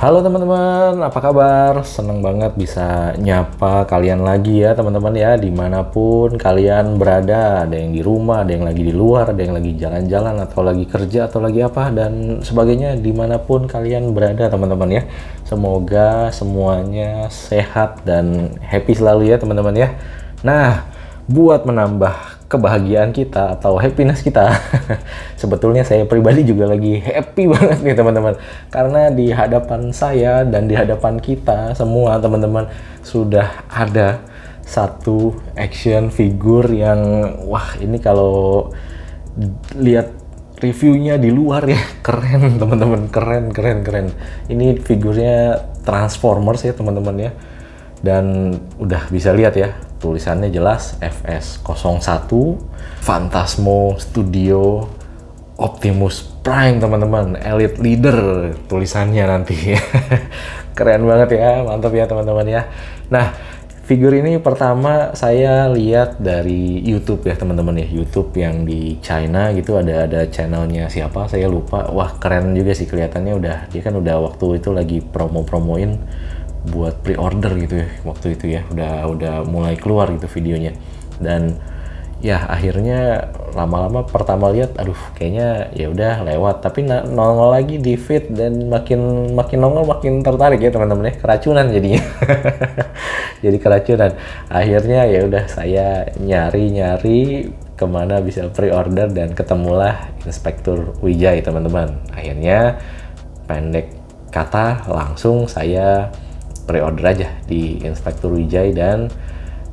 Halo teman-teman, apa kabar? Seneng banget bisa nyapa kalian lagi ya teman-teman ya, dimanapun kalian berada. Ada yang di rumah, ada yang lagi di luar, ada yang lagi jalan-jalan, atau lagi kerja, atau lagi apa, dan sebagainya. Dimanapun kalian berada teman-teman ya. Semoga semuanya sehat dan happy selalu ya teman-teman ya. Nah, buat menambah kebahagiaan kita atau happiness kita sebetulnya saya pribadi juga lagi happy banget nih teman-teman, karena di hadapan saya dan di hadapan kita semua teman-teman sudah ada satu action figure yang wah, ini kalau lihat reviewnya di luar ya keren teman-teman, keren. Ini figurnya Transformers ya teman-teman ya, dan udah bisa lihat ya tulisannya jelas FS01 Phantasmo Studio Optimus Prime teman-teman, Elite Leader tulisannya nanti. Keren banget ya, mantap ya teman-teman ya. Nah, figur ini pertama saya lihat dari YouTube ya teman-teman ya, YouTube yang di China gitu, ada channelnya siapa saya lupa. Wah, keren juga sih kelihatannya, dia kan udah waktu itu lagi promoin buat pre-order gitu ya waktu itu ya, udah mulai keluar gitu videonya. Dan ya akhirnya lama-lama pertama lihat, aduh kayaknya ya udah lewat, tapi nongol lagi di feed dan makin nongol makin tertarik ya teman-teman ya, keracunan jadinya. Jadi keracunan, akhirnya ya udah saya nyari kemana bisa pre-order dan ketemulah Inspektur Wijay teman-teman. Akhirnya pendek kata langsung saya pre-order aja di Inspektur Wijay, dan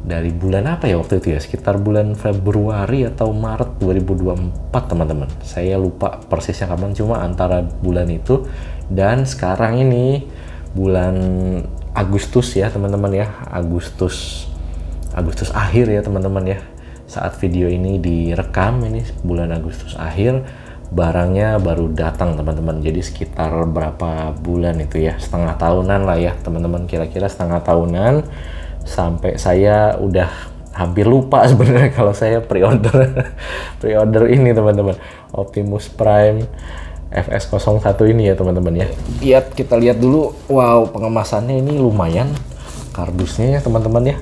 dari bulan apa ya waktu itu ya, sekitar bulan Februari atau Maret 2024 teman-teman, saya lupa persisnya kapan, cuma antara bulan itu dan sekarang ini bulan Agustus ya teman-teman ya, Agustus akhir ya teman-teman ya, saat video ini direkam ini bulan Agustus akhir, barangnya baru datang teman-teman. Jadi sekitar berapa bulan itu ya, setengah tahunan lah ya teman-teman, kira-kira setengah tahunan, sampai saya udah hampir lupa sebenarnya kalau saya pre-order ini teman-teman, Optimus Prime FS01 ini ya teman-teman ya. Kita lihat dulu. Wow, pengemasannya ini lumayan, kardusnya ya teman-teman ya.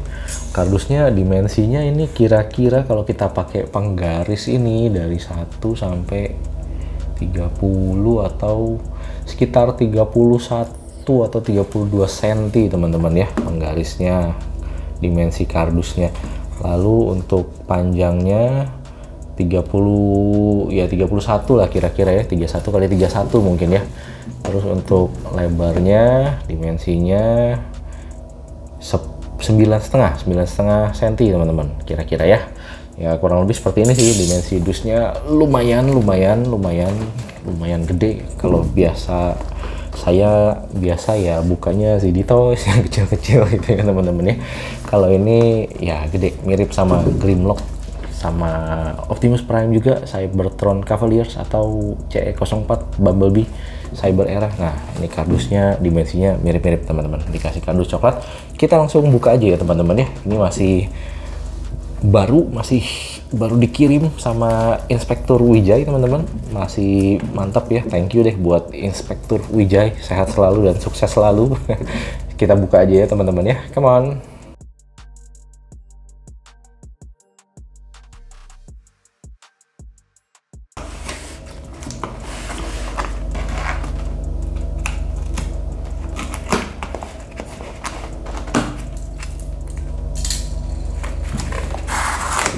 Kardusnya dimensinya ini kira-kira kalau kita pakai penggaris ini dari 1 sampai 30 atau sekitar 31 atau 32 cm teman-teman ya penggarisnya, dimensi kardusnya. Lalu untuk panjangnya 30 ya 31 lah kira-kira ya, 31 kali 31 mungkin ya. Terus untuk lebarnya dimensinya 9,5 cm teman-teman kira-kira ya. Ya kurang lebih seperti ini sih, dimensi dusnya lumayan gede. Kalau saya biasa ya bukanya CD Toys yang kecil-kecil gitu ya teman-teman ya. Kalau ini ya gede, mirip sama Grimlock, sama Optimus Prime juga, Cybertron Cavaliers atau CE04 Bumblebee Cyber Era. Nah, ini kardusnya dimensinya mirip-mirip teman-teman, dikasih kardus coklat. Kita langsung buka aja ya teman-teman ya. Ini masih baru dikirim sama Inspektur Wijay teman-teman, masih mantap ya. Thank you deh buat Inspektur Wijay, sehat selalu dan sukses selalu. Kita buka aja ya teman-teman ya, come on.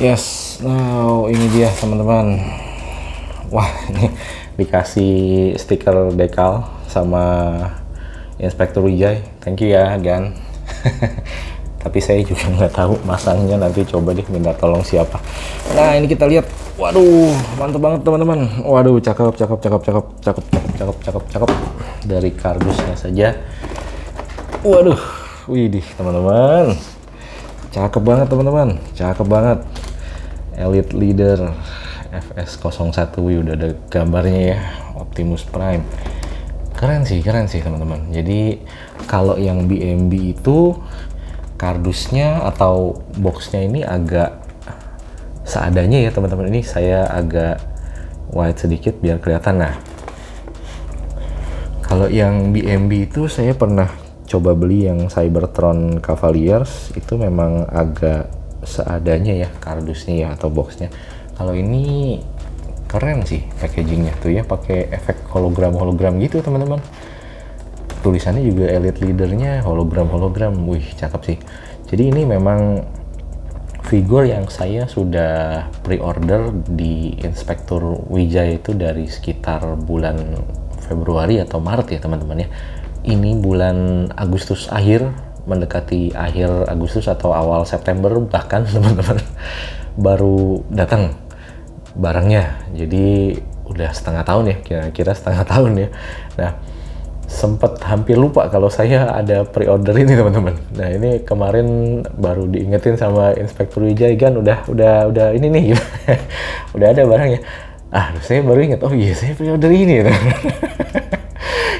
Yes, now ini dia teman-teman. Wah, ini dikasih stiker dekal sama Inspektur Wijay. Thank you ya Gan. Tapi saya juga nggak tahu masangnya, nanti coba deh minta tolong siapa. Nah, ini kita lihat. Waduh, mantap banget teman-teman. Waduh, cakep. Dari kardusnya saja. Waduh, widih teman-teman. Cakep banget teman-teman, cakep banget. Elite Leader FS01, udah ada gambarnya ya, Optimus Prime. Keren sih teman-teman. Jadi kalau yang BMB itu kardusnya atau boxnya ini agak seadanya ya teman-teman. Ini saya agak wide sedikit biar kelihatan. Nah, Kalau yang BMB itu saya pernah coba beli yang Cybertron Cavaliers, itu memang agak seadanya ya kardusnya ya atau boxnya. Kalau ini keren sih packagingnya tuh ya, pakai efek hologram gitu teman-teman. Tulisannya juga Elite Leadernya hologram, wih cakep sih. Jadi ini memang figur yang saya sudah pre-order di Inspektur Wijaya itu dari sekitar bulan Februari atau Maret ya teman-teman ya. Ini bulan Agustus akhir, mendekati akhir Agustus atau awal September bahkan teman-teman baru datang barangnya. Jadi udah setengah tahun ya, kira-kira setengah tahun ya. Nah, sempet hampir lupa kalau saya ada pre-order ini teman-teman. Nah, ini kemarin baru diingetin sama Inspektur Wijaya, kan udah ini nih gitu. Udah ada barangnya. Saya baru ingat, oh iya saya pre-order ini ya.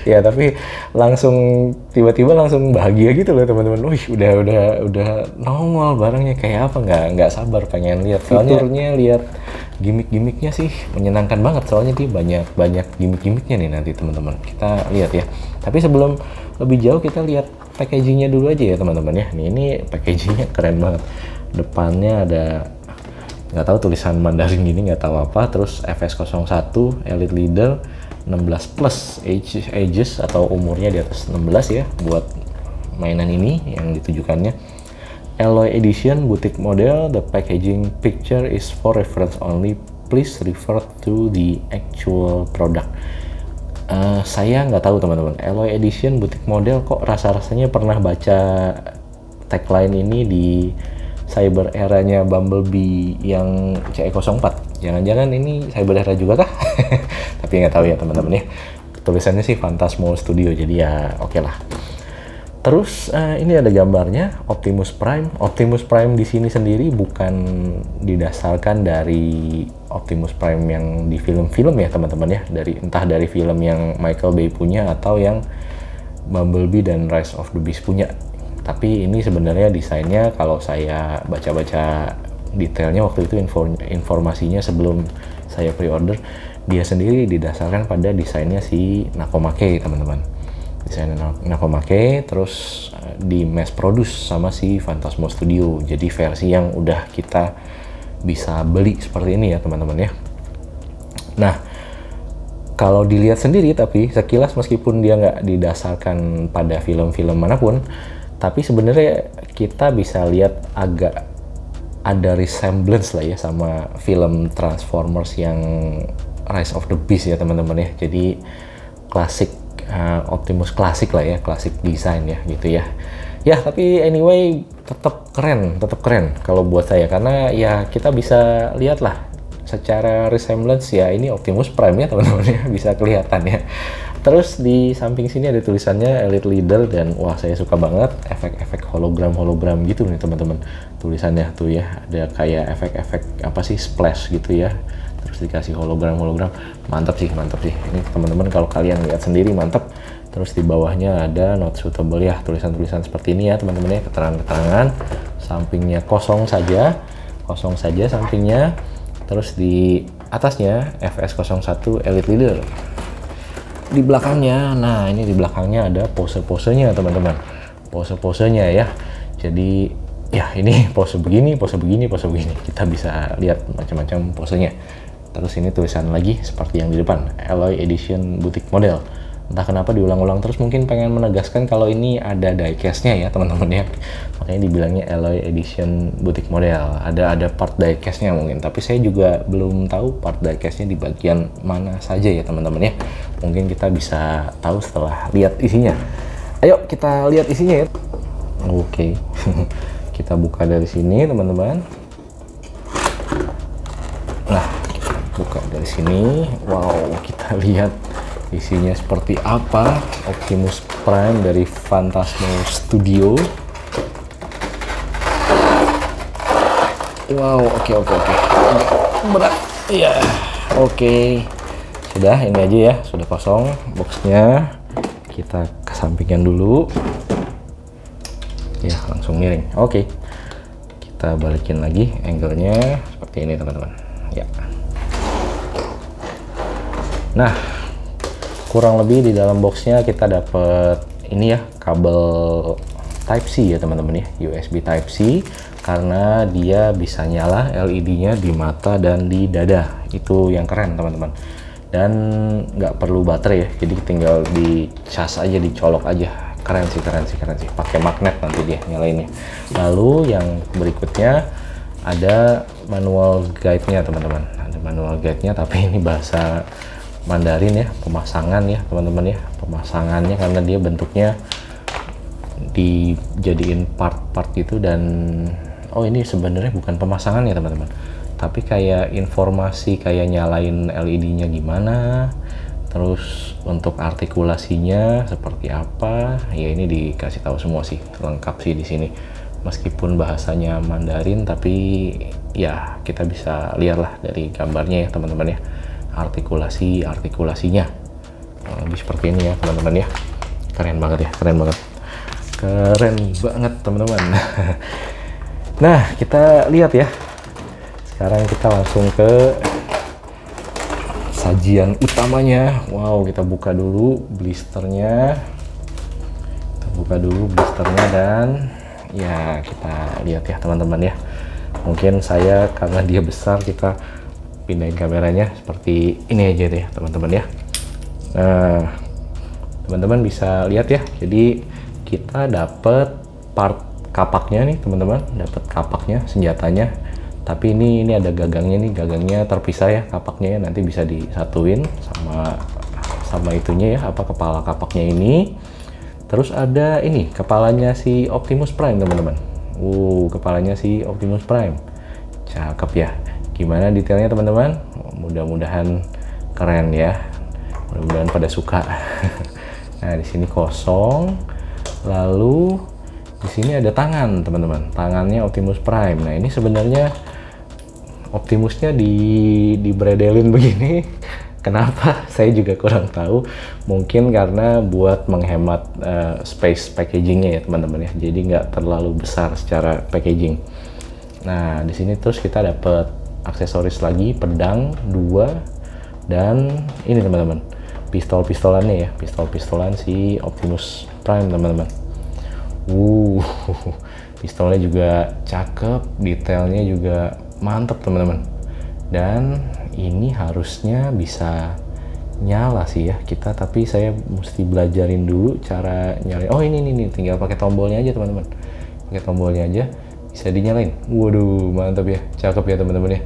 Ya tapi langsung tiba-tiba langsung bahagia gitu loh teman-teman. Wih, udah nongol barangnya, kayak apa, nggak sabar pengen lihat fiturnya, lihat gimmick-gimmicknya sih menyenangkan banget. Soalnya dia banyak gimmick-gimmicknya nih nanti teman-teman. Kita lihat ya. Tapi sebelum lebih jauh kita lihat packagingnya dulu aja ya teman-teman ya. Ini packagingnya keren banget. Depannya ada nggak tahu tulisan Mandarin gini, nggak tahu apa. Terus FS01 Elite Leader 16 plus ages atau umurnya di atas 16 ya buat mainan ini yang ditujukannya. Alloy Edition boutique model. The packaging picture is for reference only. Please refer to the actual product. Saya nggak tahu teman-teman. Alloy Edition boutique model, kok rasa-rasanya pernah baca tagline ini di Cyber Era-nya Bumblebee yang CE04. Jangan-jangan ini Cyber Era juga kah? Tapi nggak tahu ya teman-teman ya. Tulisannya sih Phantasmo Studio, jadi ya oke lah. Terus ini ada gambarnya Optimus Prime. Optimus Prime di sini sendiri bukan didasarkan dari Optimus Prime yang di film-film ya teman-teman ya. Entah dari film yang Michael Bay punya atau yang Bumblebee dan Rise of the Beast punya. Tapi ini sebenarnya desainnya, kalau saya baca-baca detailnya waktu itu informasinya sebelum saya pre-order, dia sendiri didasarkan pada desainnya si Nakomake teman-teman. Desain Nakomake terus di mass produce sama si Phantasmo Studio. Jadi versi yang udah kita bisa beli seperti ini ya teman-teman ya. Nah, kalau dilihat sendiri tapi sekilas meskipun dia nggak didasarkan pada film-film manapun, tapi sebenarnya kita bisa lihat agak ada resemblance lah ya sama film Transformers yang Rise of the Beast ya teman-teman ya. Jadi klasik, Optimus klasik lah ya, klasik desain ya gitu ya. Ya tapi anyway tetap keren kalau buat saya, karena ya kita bisa lihat lah secara resemblance ya, ini Optimus Prime ya teman-teman ya, bisa kelihatan ya. Terus di samping sini ada tulisannya Elite Leader, dan wah saya suka banget efek-efek hologram gitu nih teman-teman. Tulisannya tuh ya, ada kayak efek-efek apa sih, splash gitu ya. Terus dikasih hologram, mantap sih. Ini teman-teman kalau kalian lihat sendiri mantap. Terus di bawahnya ada not suitable ya, tulisan-tulisan seperti ini ya teman-teman ya, keterangan-keterangan. Sampingnya kosong saja sampingnya. Terus di atasnya FS01 Elite Leader. Di belakangnya, nah ini di belakangnya ada pose-posenya teman-teman, pose-posenya ya. Jadi ya ini pose begini, kita bisa lihat macam-macam posenya. Terus ini tulisan lagi seperti yang di depan, Alloy Edition boutique model. Entah kenapa diulang-ulang terus, mungkin pengen menegaskan kalau ini ada diecast-nya ya teman-teman ya. Makanya dibilangnya Alloy Edition boutique model. Ada part diecast-nya mungkin, tapi saya juga belum tahu part diecast-nya di bagian mana saja ya teman-teman ya. Mungkin kita bisa tahu setelah lihat isinya. Ayo kita lihat isinya ya. Oke. Kita buka dari sini teman-teman. Nah, kita buka dari sini. Wow, kita lihat isinya seperti apa. Optimus Prime dari Phantasmo Studio. Wow, oke. Berat. Iya. Oke. Sudah, ini aja ya, sudah kosong boxnya. Kita kesampingkan dulu. Ya, langsung miring. Oke. Kita balikin lagi angle-nya seperti ini teman-teman. Ya. Nah, kurang lebih di dalam boxnya kita dapat ini ya, kabel Type C ya teman-teman ya, USB Type C, karena dia bisa nyala LED-nya di mata dan di dada. Itu yang keren teman-teman. Dan nggak perlu baterai ya, jadi tinggal dicas aja, dicolok aja. Keren sih. Pakai magnet nanti dia nyalainnya. Lalu yang berikutnya ada manual guide-nya teman-teman. Ada manual guide-nya, tapi ini bahasa Mandarin ya, pemasangan ya teman-teman ya. Pemasangannya karena dia bentuknya dijadiin part-part gitu, dan oh ini sebenarnya bukan pemasangan ya teman-teman, tapi kayak informasi kayak nyalain LED-nya gimana, terus untuk artikulasinya seperti apa ya, ini dikasih tahu semua sih, lengkap sih di sini. Meskipun bahasanya Mandarin, tapi ya kita bisa lihat lah dari gambarnya ya teman-teman ya, artikulasinya lebih seperti ini ya teman-teman ya. Keren banget teman-teman. Nah, kita lihat ya. Sekarang kita langsung ke sajian utamanya. Wow, kita buka dulu blisternya. Dan ya kita lihat ya teman-teman ya. Mungkin saya karena dia besar, kita pindahin kameranya seperti ini aja deh teman-teman ya. Nah, teman-teman bisa lihat ya. Jadi kita dapat part kapaknya nih teman-teman, dapat kapaknya, senjatanya. Tapi ini ada gagangnya nih, gagangnya terpisah ya kapaknya ya, nanti bisa disatuin sama itunya ya, apa kepala kapaknya ini. Terus ada ini kepalanya si Optimus Prime teman-teman. Kepalanya si Optimus Prime. Cakep ya. Gimana detailnya teman-teman? Mudah-mudahan keren ya. Mudah-mudahan pada suka. Nah, di sini kosong. Lalu di sini ada tangan teman-teman, tangannya Optimus Prime. Nah, ini sebenarnya Optimusnya dibredelin begini. Kenapa? Saya juga kurang tahu. Mungkin karena buat menghemat space packagingnya ya teman-teman ya. Jadi nggak terlalu besar secara packaging. Nah, di sini terus kita dapat aksesoris lagi, pedang 2, dan ini teman-teman, pistol-pistolannya ya, pistol-pistolan si Optimus Prime teman-teman. Pistolnya juga cakep, detailnya juga mantap teman-teman. Dan ini harusnya bisa nyala sih ya kita, tapi saya mesti belajarin dulu cara nyalain. Oh ini tinggal pakai tombolnya aja teman-teman. Pakai tombolnya aja bisa dinyalain. Waduh, mantap ya, cakep ya teman-teman ya.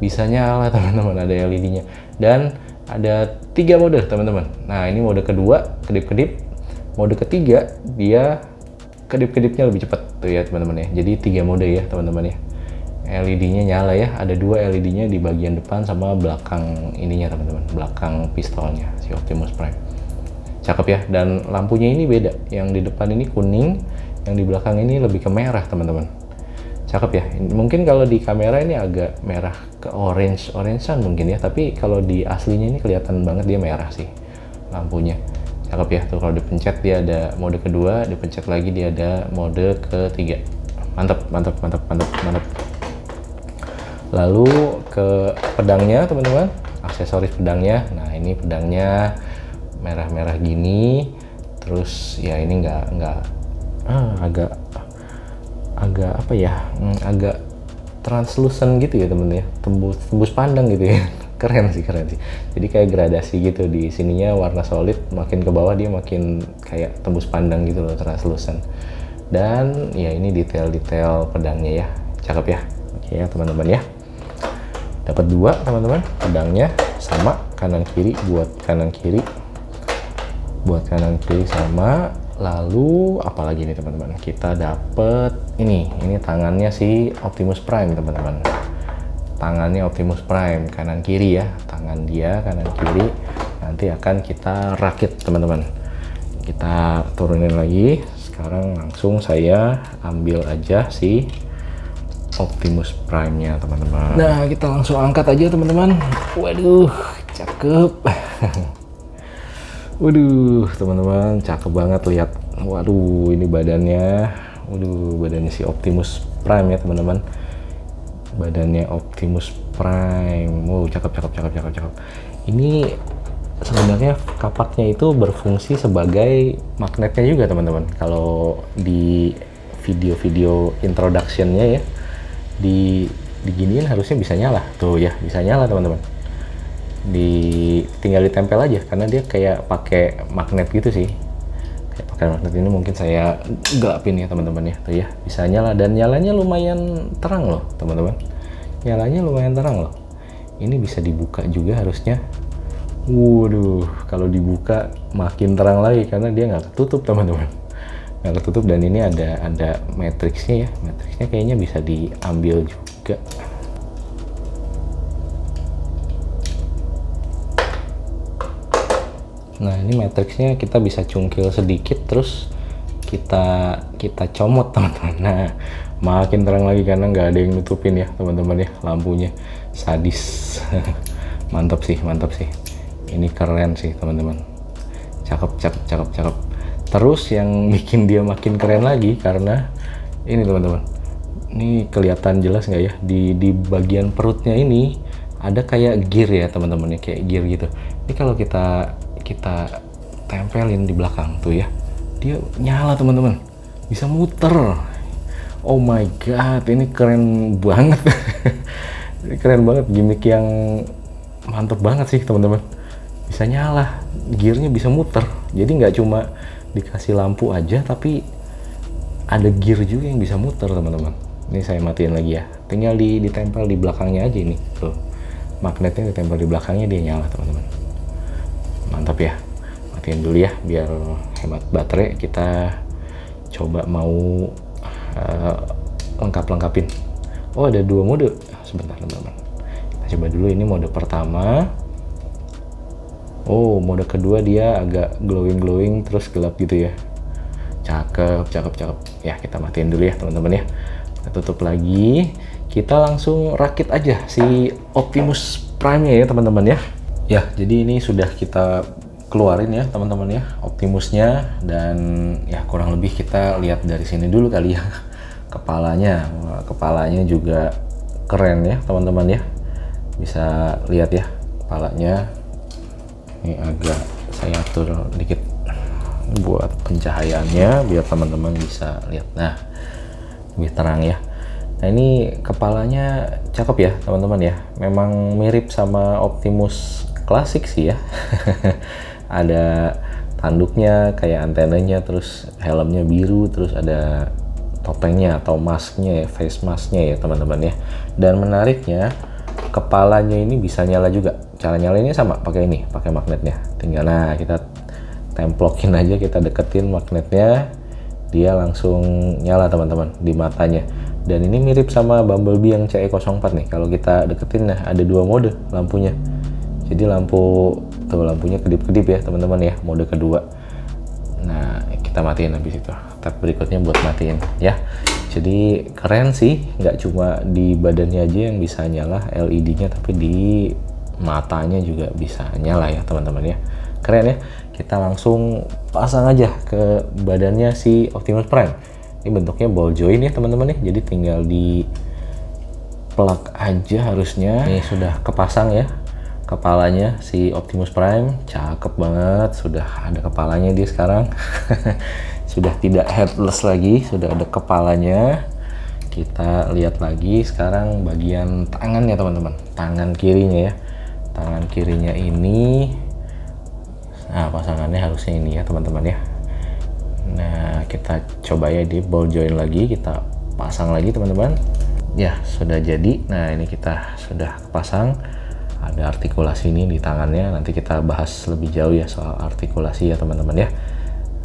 Bisa nyala teman-teman, ada LED-nya. Dan ada 3 mode teman-teman. Nah, ini mode kedua, kedip-kedip. Mode ketiga, dia kedip-kedipnya lebih cepat tuh ya teman-teman ya. Jadi 3 mode ya teman-teman ya. LED-nya nyala ya, ada 2 LED-nya di bagian depan sama belakang ininya teman-teman, belakang pistolnya si Optimus Prime. Cakep ya, dan lampunya ini beda. Yang di depan ini kuning, yang di belakang ini lebih ke merah teman-teman. Cakep ya. Mungkin kalau di kamera ini agak merah ke orange-an mungkin ya, tapi kalau di aslinya ini kelihatan banget dia merah sih lampunya. Cakep ya, tuh kalau dipencet dia ada mode kedua, dipencet lagi dia ada mode ketiga. Mantap. Lalu ke pedangnya teman-teman, aksesoris pedangnya. Nah, ini pedangnya merah-merah gini. Terus ya ini agak apa ya, agak translucent gitu ya temen ya, tembus pandang gitu ya. keren sih. Jadi kayak gradasi gitu, di sininya warna solid, makin ke bawah dia makin kayak tembus pandang gitu loh, translucent. Dan ya ini detail-detail pedangnya ya, cakep ya. Oke ya teman-teman ya, dapat 2 teman-teman, pedangnya sama, kanan kiri buat kanan kiri sama. Lalu apalagi nih teman-teman, kita dapat ini tangannya si Optimus Prime teman-teman. Tangannya Optimus Prime kanan kiri ya, tangan dia kanan kiri. Nanti akan kita rakit teman-teman. Kita turunin lagi. Sekarang langsung saya ambil aja si Optimus Prime-nya teman-teman. Nah, kita langsung angkat aja teman-teman. Waduh, cakep. Waduh, teman-teman, cakep banget, lihat. Waduh, ini badannya. Waduh, badannya si Optimus Prime ya teman-teman. Badannya Optimus Prime. Wow, cakep. Ini sebenarnya kapaknya itu berfungsi sebagai magnetnya juga teman-teman. Kalau di video-video introduction-nya ya, diginiin harusnya bisa nyala. Tuh ya, bisa nyala teman-teman. Tinggal ditempel aja karena dia kayak pakai magnet gitu sih. Kayak pakai magnet ini, mungkin saya gelapin ya teman-teman ya. Tuh ya, bisa nyala dan nyalanya lumayan terang loh teman-teman. Nyalanya lumayan terang loh. Ini bisa dibuka juga harusnya. Waduh, kalau dibuka makin terang lagi karena dia nggak ketutup teman-teman. Nggak ketutup, dan ini ada matriksnya ya. Matriksnya kayaknya bisa diambil juga. Nah, ini matriksnya kita bisa cungkil sedikit terus kita comot teman-teman. Nah, makin terang lagi karena nggak ada yang nutupin ya teman-teman ya, lampunya. Sadis. Mantap sih, mantap sih. Ini keren sih teman-teman. Cakep, cakep, cakep, cakep. Terus yang bikin dia makin keren lagi karena ini teman-teman. Ini kelihatan jelas nggak ya, di bagian perutnya ini ada kayak gear ya teman-teman ya, kayak gear gitu. Ini kalau kita tempelin di belakang tuh ya, dia nyala teman-teman, bisa muter. Oh my god, ini keren banget. Ini keren banget, gimmick yang mantep banget sih teman-teman. Bisa nyala, gearnya bisa muter. Jadi nggak cuma dikasih lampu aja, tapi ada gear juga yang bisa muter teman-teman. Ini saya matiin lagi ya, tinggal ditempel di belakangnya aja ini tuh. Magnetnya ditempel di belakangnya, dia nyala teman-teman. Mantap ya. Matiin dulu ya biar hemat baterai. Kita coba mau lengkapin. Oh, ada 2 mode. Sebentar teman-teman, kita coba dulu. Ini mode pertama. Oh, mode kedua dia agak glowing terus gelap gitu ya. Cakep, cakep, cakep. Ya, kita matiin dulu ya teman-teman ya. Kita tutup lagi. Kita langsung rakit aja si Optimus Prime-nya ya teman-teman ya. Ya, jadi ini sudah kita keluarin ya teman-teman ya, Optimusnya. Dan ya kurang lebih kita lihat dari sini dulu kali ya. Kepalanya. Wah, kepalanya juga keren ya teman-teman ya. Bisa lihat ya kepalanya. Ini agak saya atur dikit buat pencahayaannya biar teman-teman bisa lihat. Nah, lebih terang ya. Nah, ini kepalanya cakep ya teman-teman ya. Memang mirip sama Optimus klasik sih ya. Ada tanduknya kayak antenanya, terus helmnya biru, terus ada topengnya atau masknya ya, face masknya ya teman-teman ya. Dan menariknya, kepalanya ini bisa nyala juga. Cara nyalainnya sama, pakai ini, pakai magnetnya. Tinggal nah kita templokin aja, kita deketin magnetnya, dia langsung nyala teman-teman di matanya. Dan ini mirip sama Bumblebee yang CE04 nih. Kalau kita deketin, nah ada 2 mode lampunya. Jadi lampunya kedip-kedip ya teman-teman ya, mode kedua. Nah, kita matiin habis itu. Tab berikutnya buat matiin ya. Jadi keren sih, nggak cuma di badannya aja yang bisa nyala LED-nya, tapi di matanya juga bisa nyala ya teman-teman ya. Keren ya. Kita langsung pasang aja ke badannya si Optimus Prime. Ini bentuknya ball joint ya teman-teman ya. Jadi tinggal di plug aja harusnya. Ini sudah kepasang ya kepalanya si Optimus Prime. Cakep banget, sudah ada kepalanya dia sekarang. Sudah tidak headless lagi, sudah ada kepalanya. Kita lihat lagi sekarang bagian tangannya teman-teman, tangan kirinya ya. Tangan kirinya ini, nah pasangannya harusnya ini ya teman-teman ya. Nah, kita coba ya di ball joint lagi, kita pasang lagi teman-teman. Ya, sudah jadi. Nah, ini kita sudah pasang. Ada artikulasi ini di tangannya, nanti kita bahas lebih jauh ya soal artikulasi ya teman-teman ya.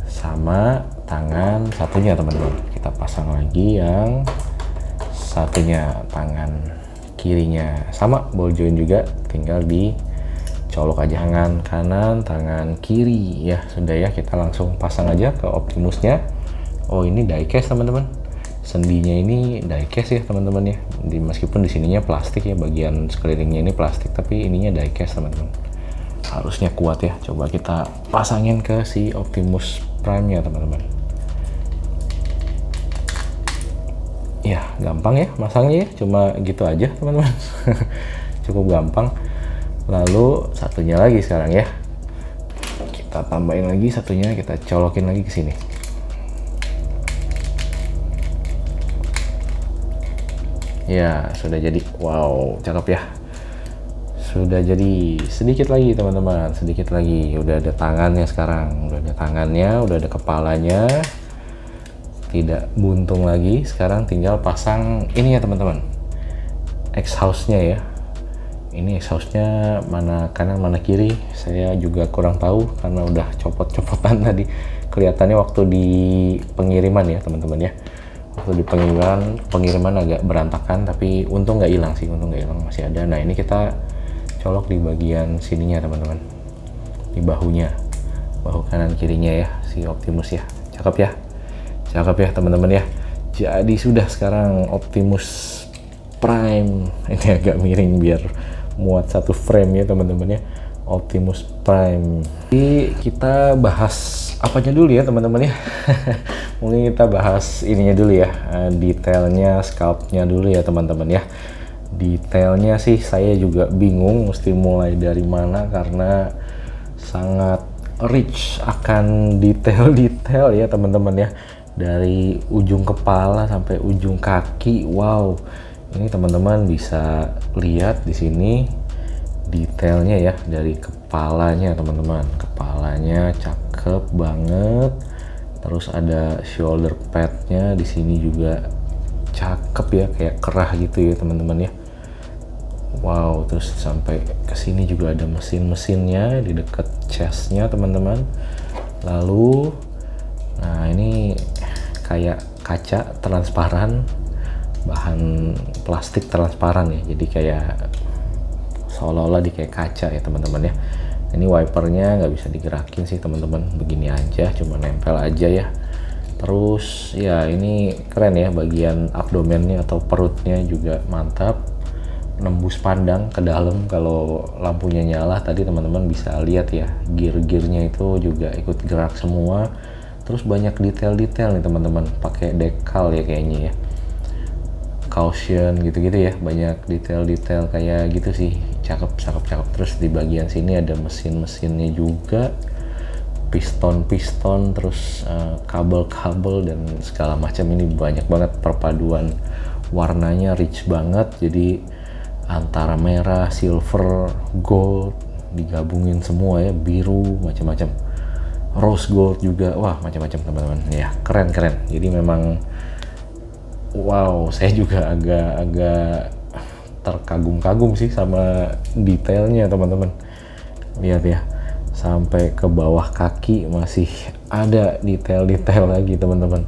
Sama tangan satunya teman-teman, kita pasang lagi yang satunya, tangan kirinya sama ball joint juga, tinggal dicolok aja tangan kanan, tangan kiri ya. Sudah ya, kita langsung pasang aja ke Optimusnya. Oh, ini diecast teman-teman, sendinya ini diecast ya teman-teman ya. Meskipun di sininya plastik ya, bagian sekelilingnya ini plastik, tapi ininya diecast teman-teman. Harusnya kuat ya. Coba kita pasangin ke si Optimus Prime ya teman-teman. Ya, gampang ya masangnya ya, cuma gitu aja teman-teman. Cukup gampang. Lalu satunya lagi sekarang ya. Kita tambahin lagi satunya, kita colokin lagi ke sini. Ya, sudah jadi. Wow, cakep ya. Sudah jadi. Sedikit lagi teman-teman, sedikit lagi. Udah ada tangannya sekarang, udah ada tangannya, udah ada kepalanya. Tidak buntung lagi. Sekarang tinggal pasang ini ya teman-teman, exhaust-nya ya. Ini exhaust-nya mana kanan mana kiri, saya juga kurang tahu karena udah copot-copotan tadi. Kelihatannya waktu di pengiriman ya teman-teman ya. Waktu di pengiriman agak berantakan, tapi untung nggak hilang sih, untung nggak hilang, masih ada. Nah ini kita colok di bagian sininya teman-teman, di bahunya, bahu kanan kirinya ya si Optimus ya. Cakep ya, cakep ya teman-teman ya. Jadi sudah sekarang Optimus Prime, ini agak miring biar muat satu frame ya teman-teman ya, Optimus Prime. Jadi kita bahas apanya dulu ya teman-teman ya. Mungkin kita bahas ininya dulu ya, detailnya, sculptnya dulu ya teman-teman ya. Detailnya sih saya juga bingung mesti mulai dari mana karena sangat rich akan detail-detail ya teman-teman ya. Dari ujung kepala sampai ujung kaki, wow. Ini teman-teman bisa lihat di sini detailnya ya, dari kepalanya teman-teman. Kepalanya cakep banget. Terus ada shoulder pad-nya di sini juga cakep ya, kayak kerah gitu ya teman-teman ya. Wow, terus sampai ke sini juga ada mesin-mesinnya di dekat chest-nya teman-teman. Lalu nah ini kayak kaca transparan, bahan plastik transparan ya, jadi kayak seolah-olah di kayak kaca ya teman-teman ya. Ini wipernya nggak bisa digerakin sih teman-teman, begini aja, cuma nempel aja ya. Terus ya ini keren ya, bagian abdomennya atau perutnya juga mantap, nembus pandang ke dalam. Kalau lampunya nyala tadi teman-teman bisa lihat ya, gear-gearnya itu juga ikut gerak semua. Terus banyak detail-detail nih teman-teman, pakai decal ya kayaknya ya, caution gitu-gitu ya, banyak detail-detail kayak gitu sih. Cakep. Terus di bagian sini ada mesin-mesinnya juga, piston-piston, terus kabel-kabel dan segala macam. Ini banyak banget, perpaduan warnanya rich banget, jadi antara merah, silver, gold digabungin semua ya, biru, macam-macam, rose gold juga, wah macam-macam teman-teman ya. Keren. Jadi memang wow, saya juga agak terkagum-kagum sih sama detailnya teman-teman. Lihat ya, sampai ke bawah kaki masih ada detail-detail lagi teman-teman.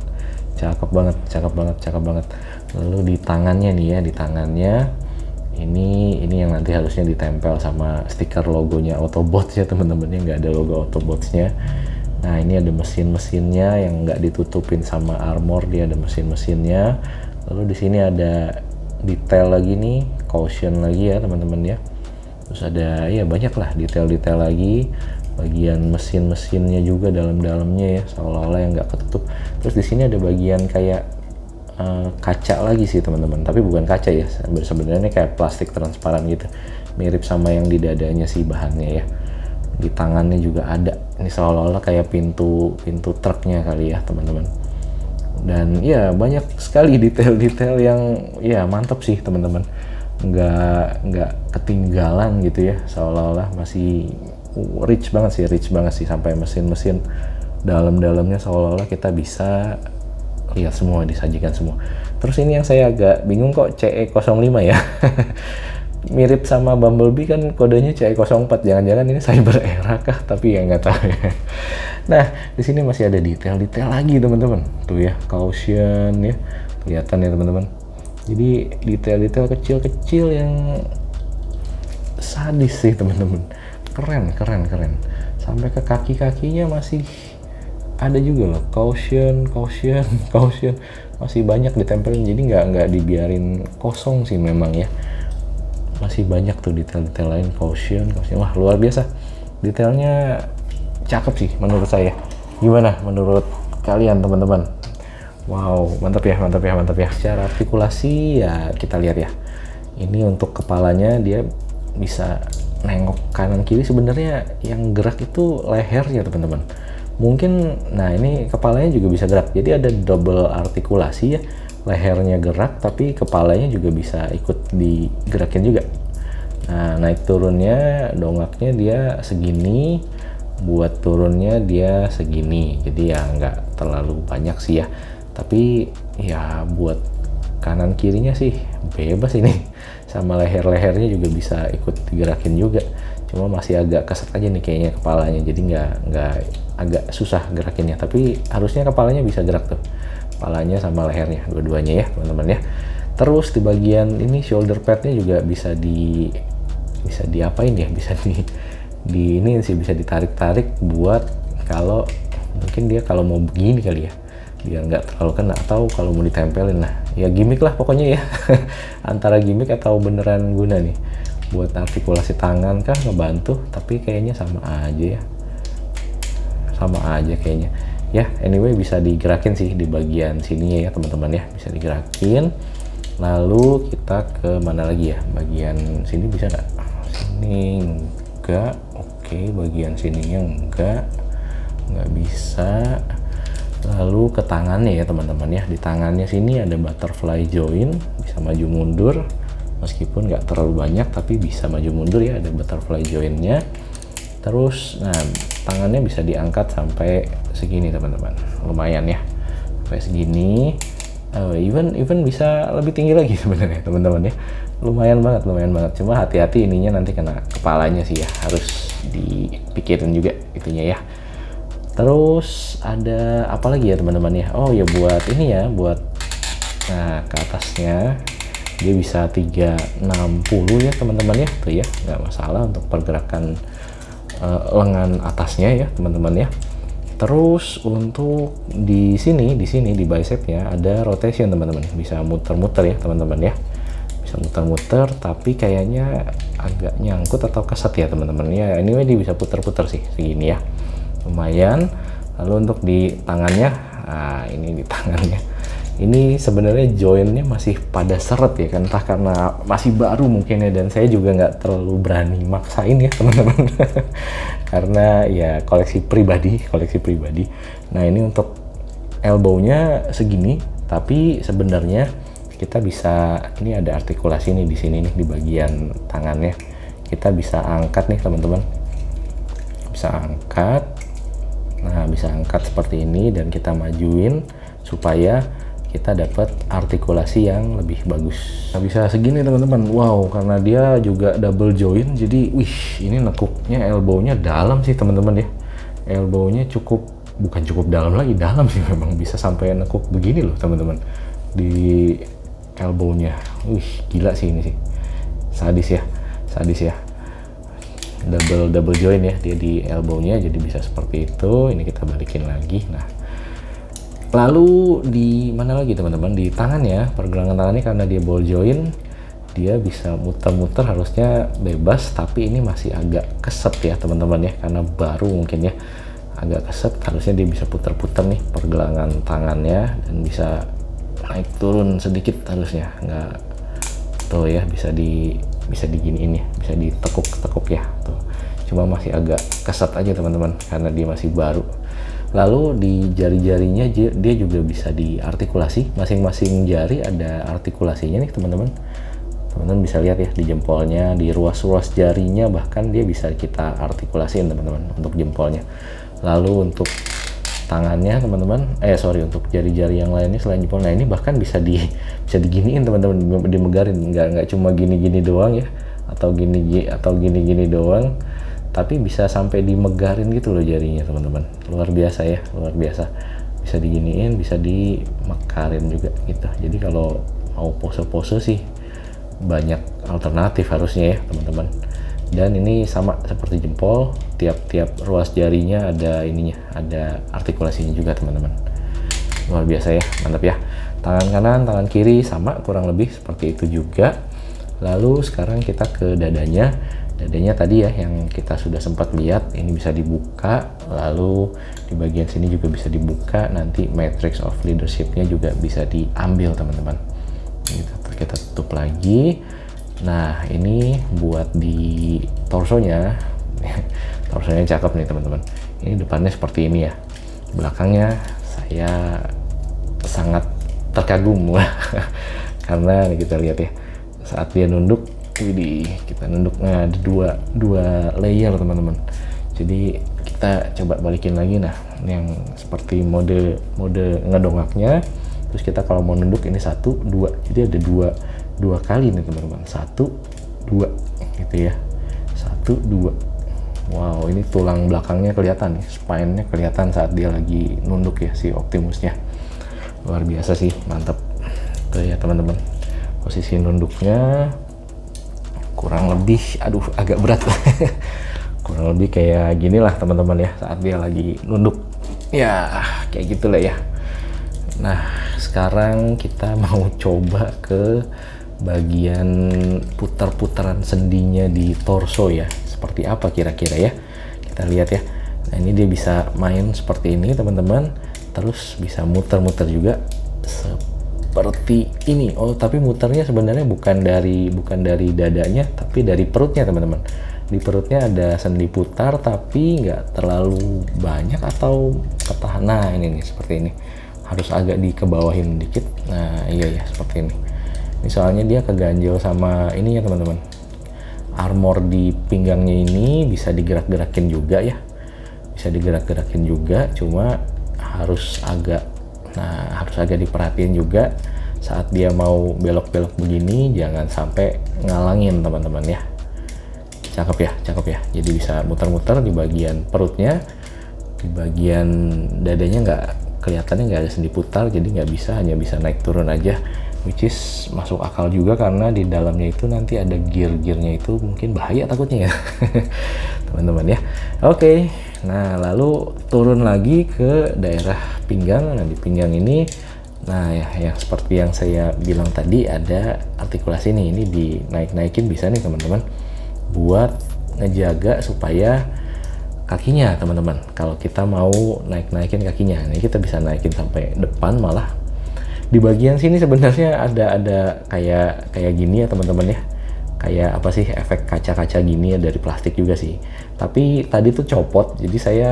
Cakep banget. Lalu di tangannya nih ya, di tangannya ini yang nanti harusnya ditempel sama stiker logonya Autobots ya teman-teman, ya nggak ada logo Autobots-nya. Nah ini ada mesin-mesinnya yang nggak ditutupin sama armor, dia ada mesin-mesinnya. Lalu di sini ada detail lagi nih, caution lagi ya teman-teman ya. Terus ada ya banyak lah detail-detail lagi, bagian mesin-mesinnya juga dalam-dalamnya ya, seolah-olah yang nggak ketutup. Terus di sini ada bagian kayak kaca lagi sih teman-teman, tapi bukan kaca ya, sebenarnya kayak plastik transparan gitu, mirip sama yang di dadanya sih bahannya ya. Di tangannya juga ada, ini seolah-olah kayak pintu truknya kali ya teman-teman. Dan ya banyak sekali detail-detail yang ya mantap sih teman-teman, nggak ketinggalan gitu ya, seolah-olah masih rich banget sih, sampai mesin-mesin dalam-dalamnya seolah-olah kita bisa lihat semua, disajikan semua. Terus ini yang saya agak bingung, kok CE05 ya. Mirip sama Bumblebee kan kodenya CE04, jangan-jangan ini Cyber Era kah? Tapi ya nggak tahu ya. Nah di sini masih ada detail-detail lagi teman-teman, tuh ya, caution ya, kelihatan ya teman-teman. Jadi detail-detail kecil-kecil yang sadis sih teman-teman, keren. Sampai ke kaki-kakinya masih ada juga loh, caution, masih banyak ditempelin, jadi nggak dibiarin kosong sih memang ya. Masih banyak tuh detail-detail lain, caution. Wah luar biasa, detailnya cakep sih menurut saya. Gimana menurut kalian teman-teman? Wow, mantap ya. Secara artikulasi ya kita lihat ya, ini untuk kepalanya dia bisa nengok kanan kiri, sebenarnya yang gerak itu lehernya teman-teman. Mungkin, nah ini kepalanya juga bisa gerak, jadi ada double artikulasi ya, lehernya gerak tapi kepalanya juga bisa ikut digerakin juga. Nah, naik turunnya dongaknya dia segini, buat turunnya dia segini, jadi ya nggak terlalu banyak sih ya, tapi ya buat kanan kirinya sih bebas ini, sama leher-lehernya juga bisa ikut digerakin juga, cuma masih agak keset aja nih kayaknya kepalanya, jadi nggak agak susah gerakinnya, tapi harusnya kepalanya bisa gerak tuh, kepalanya sama lehernya dua-duanya ya teman-teman ya. Terus di bagian ini shoulder padnya juga bisa diapain ya, bisa di ini sih, bisa ditarik-tarik buat kalau mungkin dia kalau mau begini kali ya, biar nggak terlalu kena, atau kalau mau ditempelin. Nah ya gimmick lah pokoknya ya antara gimmick atau beneran guna nih buat artikulasi tangan kah, ngebantu, tapi kayaknya sama aja ya, sama aja kayaknya ya. Anyway, bisa digerakin sih di bagian sininya ya teman-teman ya, bisa digerakin. Lalu kita ke mana lagi ya, bagian sini bisa nggak? Sini enggak, oke, bagian sininya nggak bisa. Lalu ke tangannya ya teman-teman ya, di tangannya sini ada butterfly joint, bisa maju mundur, meskipun nggak terlalu banyak tapi bisa maju mundur ya, ada butterfly jointnya. Terus nah tangannya bisa diangkat sampai segini teman-teman, lumayan ya, sampai segini. Even bisa lebih tinggi lagi sebenarnya teman-teman ya, lumayan banget. Cuma hati-hati ininya nanti kena kepalanya sih ya, harus dipikirin juga itunya ya. Terus ada apa lagi ya teman-teman ya, oh ya buat ini ya, buat nah ke atasnya dia bisa 360 ya teman-teman ya, tuh ya nggak masalah untuk pergerakan lengan atasnya ya teman-teman ya. Terus untuk di sini di bicepnya ada rotation teman-teman, bisa muter-muter ya teman-teman ya, bisa muter-muter, tapi kayaknya agak nyangkut atau keset ya teman-teman ya. Anyway dia bisa puter-puter sih segini ya, lumayan. Lalu untuk di tangannya, nah ini di tangannya ini sebenarnya jointnya masih pada seret ya kan, entah karena masih baru mungkin ya, dan saya juga nggak terlalu berani maksain ya teman-teman karena ya koleksi pribadi. Nah ini untuk elbow-nya segini, tapi sebenarnya kita bisa, ini ada artikulasi nih di sini nih di bagian tangannya, kita bisa angkat nih teman-teman, bisa angkat. Nah bisa angkat seperti ini dan kita majuin supaya kita dapat artikulasi yang lebih bagus. Nah, bisa segini teman-teman. Wow, karena dia juga double joint, jadi ini nekuknya elbow-nya dalam sih teman-teman ya. Elbow-nya bukan cukup dalam lagi, dalam sih memang, bisa sampai nekuk begini loh teman-teman di elbow-nya. Gila sih ini sih. Sadis ya. Double joint ya dia di elbow-nya, jadi bisa seperti itu. Ini kita balikin lagi. Nah, lalu di mana lagi teman-teman, di tangannya, pergelangan tangannya karena dia ball joint, dia bisa muter-muter, harusnya bebas, tapi ini masih agak keset ya teman-teman ya, karena baru mungkin ya, agak keset. Harusnya dia bisa puter-puter nih pergelangan tangannya dan bisa naik turun sedikit, harusnya nggak tuh ya, bisa diginiin ya, bisa ditekuk-tekuk ya tuh. Cuma masih agak keset aja teman-teman karena dia masih baru. Lalu di jari-jarinya dia juga bisa diartikulasi, masing-masing jari ada artikulasinya nih teman-teman. Teman-teman bisa lihat ya di jempolnya, di ruas-ruas jarinya bahkan dia bisa kita artikulasiin teman-teman untuk jempolnya. Lalu untuk tangannya teman-teman, untuk jari-jari yang lainnya selain jempol, nah ini bahkan bisa diginiin teman-teman, dimegarin, nggak cuma gini-gini doang ya, atau gini-gini doang, tapi bisa sampai dimegarin gitu loh jarinya teman-teman. Luar biasa ya, luar biasa. Bisa diginiin, bisa dimekarin juga gitu. Jadi kalau mau pose-pose sih banyak alternatif harusnya ya teman-teman. Dan ini sama seperti jempol, tiap-tiap ruas jarinya ada ininya, ada artikulasinya juga teman-teman. Luar biasa ya, mantap ya. Tangan kanan, tangan kiri sama kurang lebih seperti itu juga. Lalu sekarang kita ke dadanya. Dadanya tadi ya yang kita sudah sempat lihat, ini bisa dibuka, lalu di bagian sini juga bisa dibuka, nanti matrix of leadership-nya juga bisa diambil teman-teman. Kita tutup lagi, Nah, ini buat di torsonya. Torsonya cakep nih teman-teman. Ini depannya seperti ini ya. Belakangnya saya sangat terkagum karena kita lihat ya, saat dia nunduk, kita nunduknya ada dua layer teman-teman. Jadi kita coba balikin lagi. Nah, yang seperti mode ngedongaknya. Terus kita kalau mau nunduk ini 1, 2, jadi ada dua kali nih teman-teman, 1, 2 gitu ya, 1, 2. Wow, ini tulang belakangnya kelihatan nih, spine-nya kelihatan saat dia lagi nunduk ya, si Optimusnya. Luar biasa sih, mantap. Tuh ya teman-teman, posisi nunduknya kurang lebih, aduh agak berat. Kurang lebih kayak gini lah teman-teman ya, saat dia lagi nunduk. Ya, kayak gitulah ya. Nah, sekarang kita mau coba ke bagian putar-putaran sendinya di torso ya. Seperti apa kira-kira ya? Kita lihat ya. Nah, ini dia bisa main seperti ini teman-teman. Terus bisa muter-muter juga seperti ini. Oh, tapi muternya sebenarnya bukan dari dadanya, tapi dari perutnya teman-teman. Di perutnya ada sendi putar, tapi nggak terlalu banyak atau ketahan. Nah, ini nih seperti ini. Harus agak dikebawahin dikit. Nah, iya ya, seperti ini. Ini soalnya dia keganjel sama ini ya teman-teman. Armor di pinggangnya ini bisa digerak-gerakin juga ya. Bisa digerak-gerakin juga, cuma harus agak diperhatiin juga saat dia mau belok-belok begini, jangan sampai ngalangin teman-teman ya. Cakep ya. Jadi bisa muter-muter di bagian perutnya, di bagian dadanya kelihatannya nggak ada sendi putar, jadi nggak bisa, hanya bisa naik turun aja, which is masuk akal juga karena di dalamnya itu nanti ada gear-gearnya, itu mungkin bahaya takutnya ya. Teman-teman ya. Oke, nah lalu turun lagi ke daerah pinggang. Nah, di pinggang ini, nah ya, yang seperti yang saya bilang tadi, ada artikulasi nih, ini dinaik-naikin bisa nih teman-teman, buat ngejaga supaya kakinya teman-teman, kalau kita mau naikin kakinya, ini kita bisa naikin sampai depan. Malah di bagian sini sebenarnya ada kayak gini ya teman-teman ya, kayak apa sih, efek kaca-kaca gini ya, dari plastik juga sih, tapi tadi tuh copot, jadi saya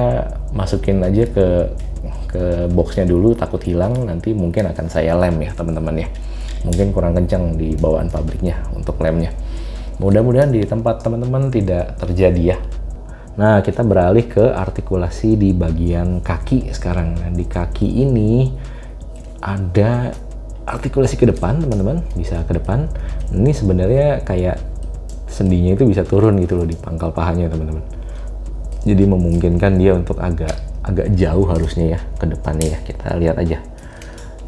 masukin aja ke boxnya dulu, takut hilang, nanti mungkin akan saya lem ya teman-teman ya, mungkin kurang kencang di bawaan pabriknya untuk lemnya. Mudah-mudahan di tempat teman-teman tidak terjadi ya. Nah, kita beralih ke artikulasi di bagian kaki sekarang. Nah, di kaki ini ada artikulasi ke depan teman-teman, bisa ke depan. Ini sebenarnya kayak sendinya itu bisa turun gitu loh di pangkal pahanya teman-teman. Jadi memungkinkan dia untuk agak jauh harusnya ya ke depannya ya. Kita lihat aja.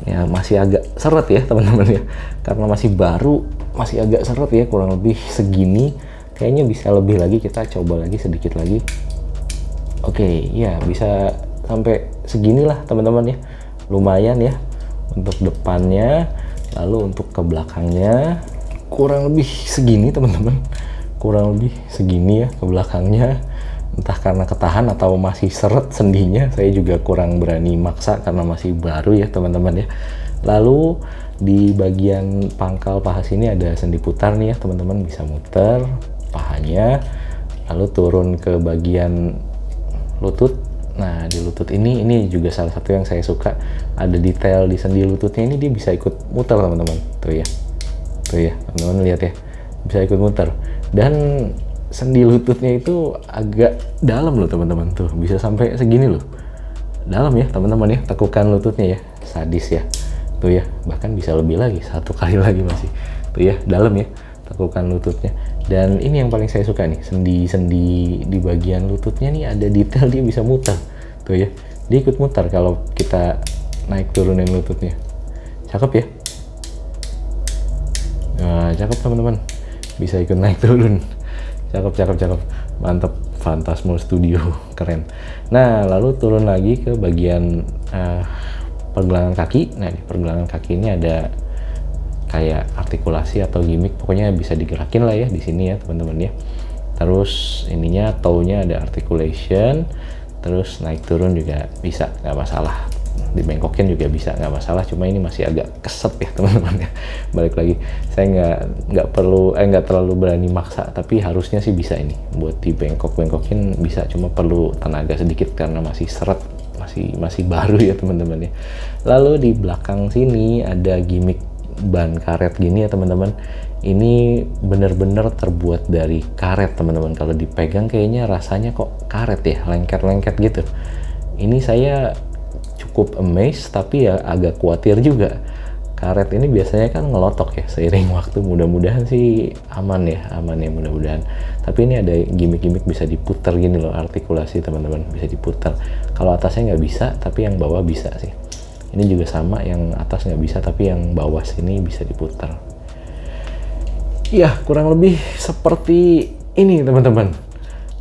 Ya masih agak seret ya teman-teman ya, karena masih baru, masih agak seret ya, kurang lebih segini. Kayaknya bisa lebih lagi, kita coba lagi sedikit lagi. Oke, ya bisa sampai segini lah teman-teman ya, lumayan ya untuk depannya. Lalu untuk ke belakangnya kurang lebih segini teman-teman, kurang lebih segini ya ke belakangnya. Entah karena ketahan atau masih seret sendinya, saya juga kurang berani maksa karena masih baru ya teman-teman ya. Lalu di bagian pangkal paha sini ada sendi putar nih ya teman-teman, bisa muter pahanya, lalu turun ke bagian lutut. Nah, di lutut ini juga salah satu yang saya suka, ada detail di sendi lututnya ini, dia bisa ikut muter teman-teman. Tuh ya teman-teman, lihat ya, bisa ikut muter. Dan sendi lututnya itu agak dalam loh teman-teman, tuh bisa sampai segini loh, dalam ya teman-teman ya, tekukan lututnya ya, sadis ya. Tuh ya, bahkan bisa lebih lagi, 1 kali lagi masih. Tuh ya, dalam ya tekukan lututnya. Dan ini yang paling saya suka nih, sendi-sendi di bagian lututnya nih ada detail, dia bisa muter. Tuh ya, dia ikut muter kalau kita naik turunin lututnya. Cakep ya. Nah, cakep teman-teman, bisa ikut naik turun. Cakep. Mantap, Phantasmo Studio, keren. Nah, lalu turun lagi ke bagian pergelangan kaki. Nah, di pergelangan kaki ini ada kayak artikulasi atau gimmick, pokoknya bisa digerakin lah ya di sini ya teman-teman ya. Terus ininya toe-nya ada articulation, terus naik turun juga bisa, nggak masalah. dibengkokin juga bisa, nggak masalah. Cuma ini masih agak keset ya teman-teman ya. Balik lagi, saya nggak terlalu berani maksa, tapi harusnya sih bisa ini buat dibengkok-bengkokin bisa, cuma perlu tenaga sedikit karena masih seret, masih baru ya teman-teman ya. Lalu di belakang sini ada gimmick ban karet gini ya teman-teman. Ini bener-bener terbuat dari karet teman-teman. Kalau dipegang kayaknya rasanya kok karet ya, lengket-lengket gitu. Ini saya cukup amazed, tapi ya agak khawatir juga. Karet ini biasanya kan ngelotok ya seiring waktu. Mudah-mudahan sih aman ya mudah-mudahan. Tapi ini ada gimmick-gimmick bisa diputar gini loh, artikulasi teman-teman, bisa diputar. Kalau atasnya nggak bisa, tapi yang bawah bisa sih. Ini juga sama, yang atas nggak bisa, tapi yang bawah sini bisa diputar. Ya, kurang lebih seperti ini teman-teman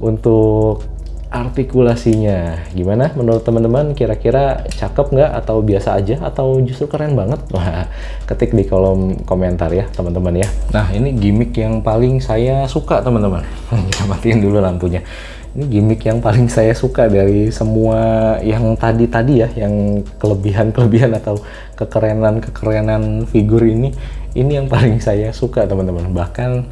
untuk artikulasinya. Gimana menurut teman-teman, kira-kira cakep nggak, atau biasa aja, atau justru keren banget? Wah, ketik di kolom komentar ya teman-teman ya. Nah, ini gimmick yang paling saya suka teman-teman. Kita matiin dulu lampunya. Ini gimmick yang paling saya suka dari semua yang tadi ya, yang kelebihan-kelebihan atau kekerenan figur ini yang paling saya suka teman-teman. Bahkan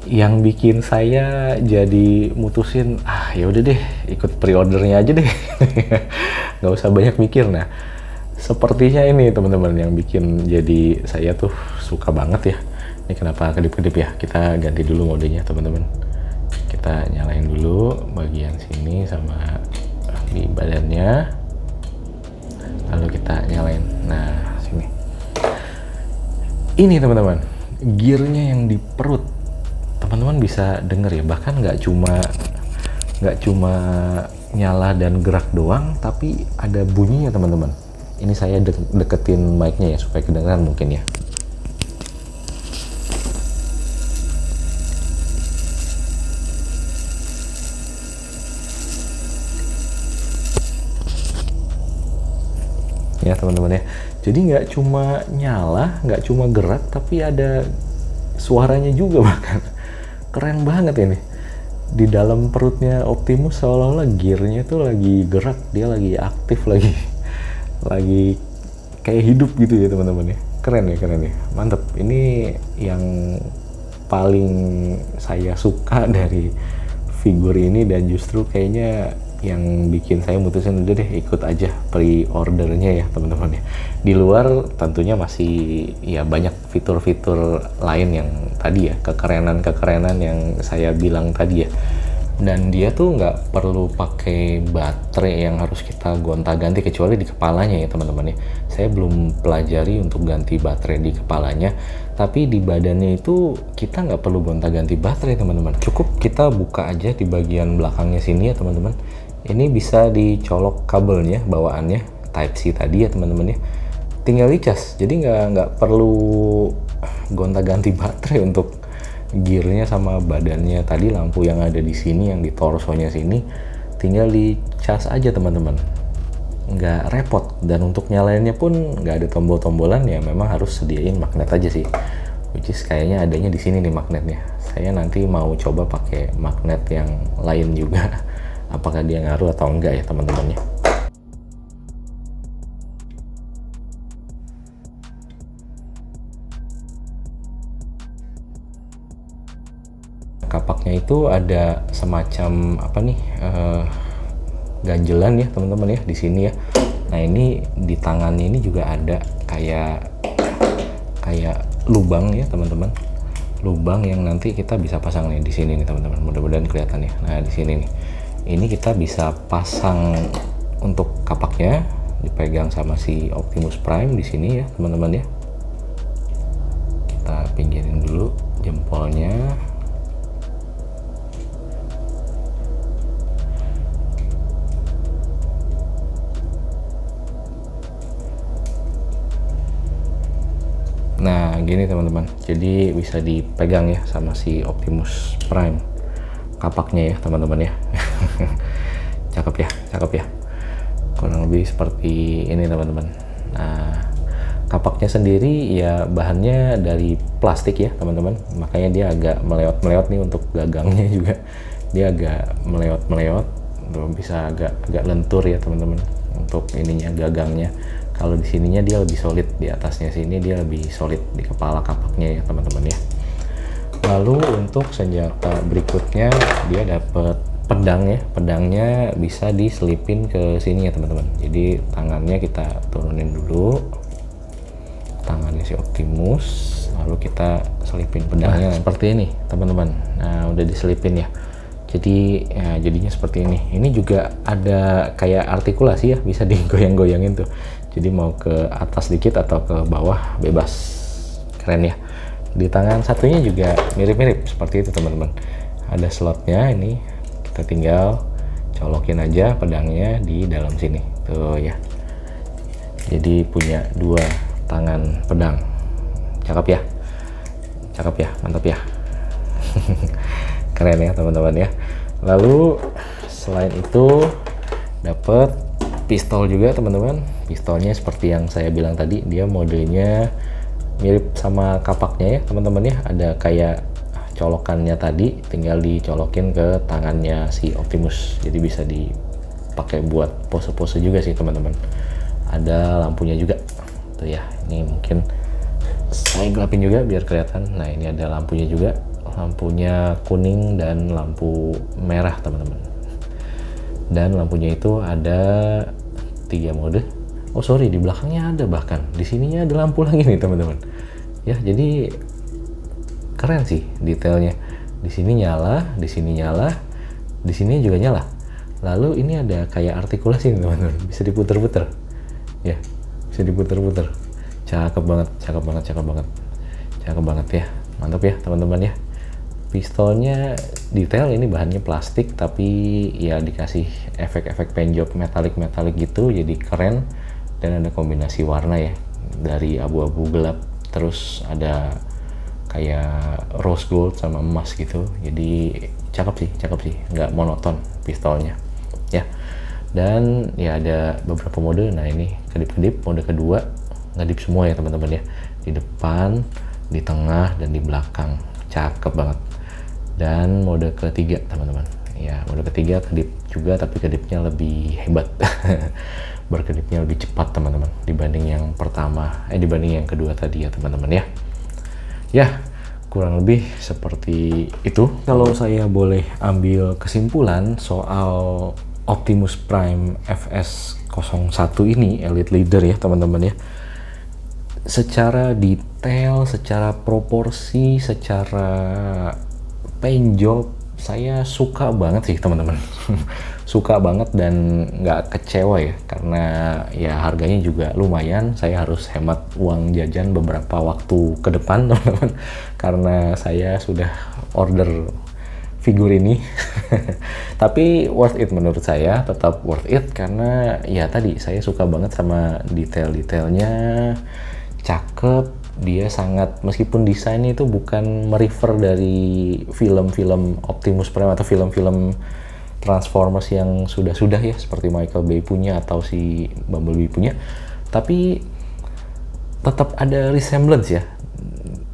yang bikin saya jadi mutusin, ya udah deh ikut pre-ordernya aja deh. Nggak usah banyak mikir. Nah, sepertinya ini teman-teman yang bikin jadi saya tuh suka banget ya. Ini kenapa kedip-kedip ya, kita ganti dulu modenya teman-teman. Kita nyalain dulu bagian sini sama di badannya, lalu kita nyalain. Nah, sini ini teman-teman, gearnya yang di perut teman-teman bisa denger ya, bahkan nggak cuma nyala dan gerak doang, tapi ada bunyinya teman-teman. Ini saya deketin mic-nya ya supaya kedengeran mungkin ya. Ya teman-teman ya, jadi nggak cuma nyala, nggak cuma gerak, tapi ada suaranya juga bahkan. Keren banget ini. Di dalam perutnya Optimus seolah-olah gearnya tuh lagi gerak, dia lagi aktif, lagi kayak hidup gitu ya teman-teman ya. Keren ya, mantep. Ini yang paling saya suka dari figur ini, dan justru kayaknya yang bikin saya mutusin udah deh ikut aja pre-ordernya ya teman-teman ya. Di luar tentunya masih ya banyak fitur-fitur lain yang tadi ya, kekerenan yang saya bilang tadi ya. Dan dia tuh nggak perlu pakai baterai yang harus kita gonta-ganti kecuali di kepalanya ya teman-teman ya. Saya belum pelajari untuk ganti baterai di kepalanya, tapi di badannya itu kita nggak perlu gonta-ganti baterai teman-teman. Cukup kita buka aja di bagian belakangnya sini ya teman-teman. Ini bisa dicolok kabelnya bawaannya Type-C tadi ya teman-teman ya. Tinggal dicas, jadi nggak perlu gonta-ganti baterai untuk gearnya sama badannya. Tadi lampu yang ada di sini, yang di torsonya sini, tinggal dicas aja teman-teman, nggak repot. Dan untuk nyalainnya pun nggak ada tombol-tombolan ya, memang harus sediain magnet aja sih, which is kayaknya adanya di sini nih magnetnya. Saya nanti mau coba pakai magnet yang lain juga. Apakah dia ngaruh atau enggak ya teman-temannya. Kapaknya itu ada semacam apa nih, ganjelan ya teman-teman ya di sini ya. Nah, ini di tangannya ini juga ada kayak lubang ya teman-teman. Lubang yang nanti kita bisa pasang nih di sini nih teman-teman. Mudah-mudahan kelihatan ya. Nah, di sini nih. Ini kita bisa pasang untuk kapaknya, dipegang sama si Optimus Prime di sini ya teman-teman ya. Kita pinggirin dulu jempolnya. Nah, gini teman-teman. Jadi bisa dipegang ya sama si Optimus Prime kapaknya ya teman-teman ya. Cakep ya. Kurang lebih seperti ini teman-teman. Nah, kapaknya sendiri ya bahannya dari plastik ya teman-teman. Makanya dia agak melewat-melewat nih untuk gagangnya juga. Dia agak melewat-melewat, bisa agak lentur ya teman-teman untuk ininya, gagangnya. Kalau di sininya dia lebih solid, di atasnya sini dia lebih solid di kepala kapaknya ya teman-teman ya. Lalu untuk senjata berikutnya dia dapat pedang ya. Pedangnya bisa diselipin ke sini ya teman-teman. Jadi tangannya kita turunin dulu, tangannya si Optimus, lalu kita selipin pedangnya seperti ini teman-teman. Nah udah diselipin ya. Jadi ya, jadinya seperti ini. Ini juga ada kayak artikulasi ya, bisa digoyang-goyangin tuh. Jadi mau ke atas dikit atau ke bawah bebas. Keren ya. Di tangan satunya juga mirip-mirip seperti itu teman-teman. Ada slotnya, ini kita tinggal colokin aja pedangnya di dalam sini. Tuh ya. Jadi punya dua tangan pedang. Cakep ya. Cakep ya, mantap ya. Keren ya teman-teman ya. Lalu selain itu dapat pistol juga teman-teman. Pistolnya seperti yang saya bilang tadi, dia modenya mirip sama kapaknya ya teman-teman ya. Ada kayak colokannya tadi, tinggal dicolokin ke tangannya si Optimus. Jadi bisa dipakai buat pose-pose juga sih teman-teman. Ada lampunya juga. Tuh ya, ini mungkin saya gelapin juga biar kelihatan. Nah ini ada lampunya juga. Lampunya kuning dan lampu merah teman-teman. Dan lampunya itu ada 3 mode. Oh sorry, di belakangnya ada, bahkan di sininya ada lampu lagi nih teman-teman. Ya jadi keren sih detailnya. Di sini nyala, di sini nyala, di sini juga nyala. Lalu ini ada kayak artikulasi nih teman-teman. Bisa diputer-puter. Ya, bisa diputer-puter. Cakep banget, cakep banget, cakep banget. Cakep banget ya. Mantap ya teman-teman ya. Pistolnya detail, ini bahannya plastik tapi ya dikasih efek-efek penjok metalik-metalik gitu, jadi keren. Dan ada kombinasi warna ya, dari abu-abu gelap terus ada kayak rose gold sama emas gitu. Jadi cakep sih, nggak monoton pistolnya ya. Dan ya ada beberapa mode. Nah ini kedip-kedip, mode kedua ngedip semua ya teman-teman ya, di depan, di tengah, dan di belakang. Cakep banget. Dan mode ketiga teman-teman ya, mode ketiga kedip juga tapi kedipnya lebih hebat. Berkedipnya lebih cepat teman-teman dibanding yang pertama, dibanding yang kedua tadi ya teman-teman ya. Ya kurang lebih seperti itu. Kalau saya boleh ambil kesimpulan soal Optimus Prime FS01 ini, Elite Leader ya teman-teman ya, secara detail, secara proporsi, secara paint job, saya suka banget sih teman-teman. Suka banget dan nggak kecewa ya, karena ya harganya juga lumayan. Saya harus hemat uang jajan beberapa waktu ke depan teman-teman, karena saya sudah order figur ini. Tapi worth it menurut saya, tetap worth it karena ya tadi saya suka banget sama detail-detailnya, cakep. Dia sangat, meskipun desainnya itu bukan merefer dari film-film Optimus Prime atau film-film Transformers yang sudah-sudah ya, seperti Michael Bay punya atau si Bumblebee punya, tapi tetap ada resemblance ya,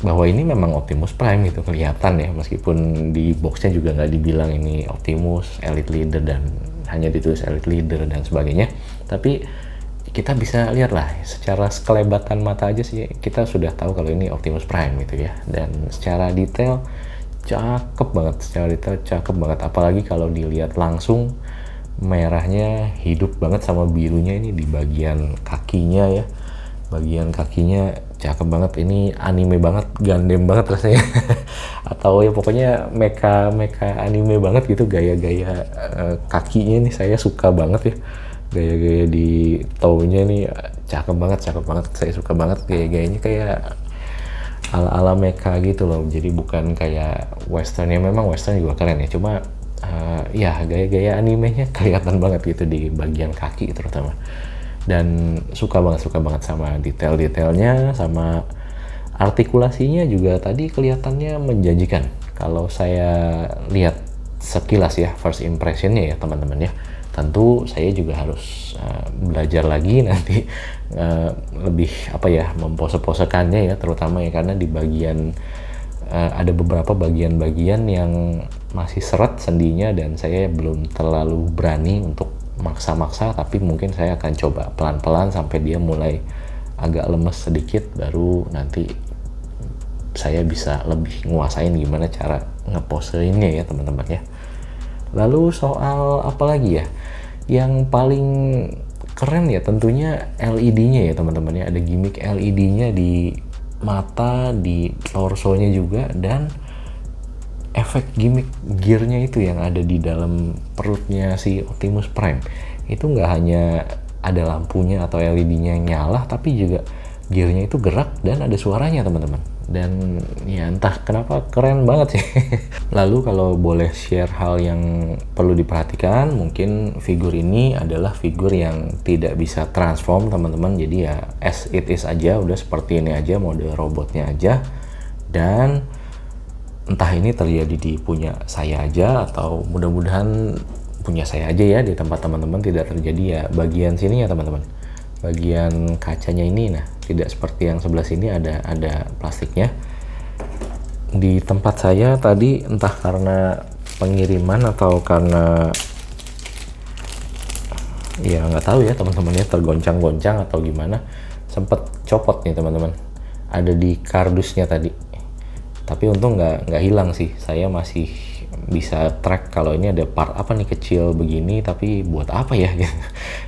bahwa ini memang Optimus Prime gitu, kelihatan ya, meskipun di boxnya juga nggak dibilang ini Optimus Elite Leader dan hanya ditulis Elite Leader dan sebagainya, tapi kita bisa lihat lah secara sekelebatan mata aja sih kita sudah tahu kalau ini Optimus Prime gitu ya. Dan secara detail cakep banget, apalagi kalau dilihat langsung, merahnya hidup banget sama birunya ini di bagian kakinya ya. Bagian kakinya cakep banget, ini anime banget, Gundam banget rasanya. Atau ya pokoknya mecha anime banget gitu, gaya-gaya kakinya ini saya suka banget ya. Gaya-gaya di toe-nya nih cakep banget, saya suka banget gaya-gayanya, kayak ala-ala mecha gitu loh. Jadi bukan kayak western, ya memang western juga keren ya, cuma ya gaya-gaya animenya kelihatan banget gitu di bagian kaki terutama. Dan suka banget sama detail-detailnya, sama artikulasinya juga tadi kelihatannya menjanjikan. Kalau saya lihat sekilas ya, first impressionnya ya teman-teman ya. Tentu saya juga harus belajar lagi nanti lebih apa ya, mempose-posekannya ya, terutama ya karena di bagian ada beberapa bagian-bagian yang masih seret sendinya dan saya belum terlalu berani untuk maksa-maksa, tapi mungkin saya akan coba pelan-pelan sampai dia mulai agak lemes sedikit, baru nanti saya bisa lebih nguasain gimana cara ngeposeinnya ya teman-teman ya. Lalu soal apa lagi ya yang paling keren ya, tentunya LED-nya ya teman-teman ya. Ada gimmick LED-nya di mata, di torsonya juga, dan efek gimmick gearnya itu yang ada di dalam perutnya si Optimus Prime. Itu nggak hanya ada lampunya atau LED-nya yang nyala, tapi juga gearnya itu gerak dan ada suaranya teman-teman. Dan ya entah kenapa keren banget sih. Lalu kalau boleh share hal yang perlu diperhatikan, mungkin figur ini adalah figur yang tidak bisa transform teman-teman. Jadi ya as it is aja, udah seperti ini aja, mode robotnya aja. Dan entah ini terjadi di punya saya aja atau mudah-mudahan punya saya aja ya, di tempat teman-teman tidak terjadi ya bagian sini ya teman-teman. Bagian kacanya ini, nah tidak seperti yang sebelah sini ada plastiknya. Di tempat saya tadi entah karena pengiriman atau karena ya nggak tahu ya teman-teman ya, tergoncang-goncang atau gimana, sempet copot nih teman-teman, ada di kardusnya tadi. Tapi untung nggak hilang sih, saya masih bisa track kalau ini ada part apa nih kecil begini, tapi buat apa ya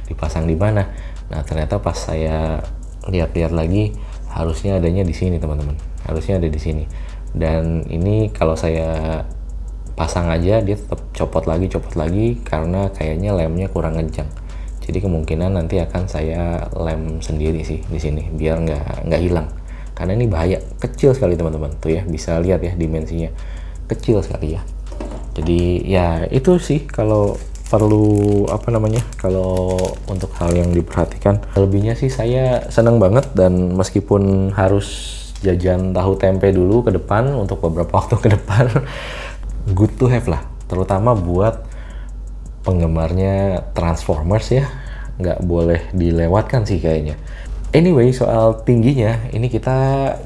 dipasang di mana. Nah ternyata pas saya lihat-lihat lagi, harusnya adanya di sini teman-teman, harusnya ada di sini. Dan ini kalau saya pasang aja dia tetap copot lagi karena kayaknya lemnya kurang kencang. Jadi kemungkinan nanti akan saya lem sendiri sih di sini biar nggak hilang. Karena ini bahaya, kecil sekali teman-teman. Tuh ya, bisa lihat ya dimensinya, kecil sekali ya. Jadi ya itu sih kalau perlu apa namanya, kalau untuk hal yang diperhatikan. Lebihnya sih saya senang banget, dan meskipun harus jajan tahu tempe dulu ke depan untuk beberapa waktu ke depan, good to have lah, terutama buat penggemarnya Transformers ya, nggak boleh dilewatkan sih kayaknya. Anyway, soal tingginya ini kita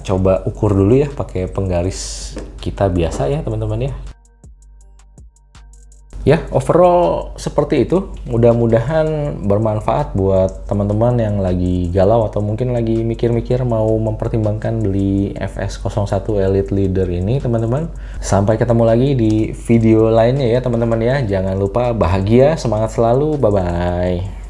coba ukur dulu ya pakai penggaris kita biasa ya teman-teman ya. Ya, overall seperti itu. Mudah-mudahan bermanfaat buat teman-teman yang lagi galau atau mungkin lagi mikir-mikir mau mempertimbangkan beli FS01 Elite Leader ini teman-teman. Sampai ketemu lagi di video lainnya ya teman-teman ya. Jangan lupa bahagia, semangat selalu, bye-bye.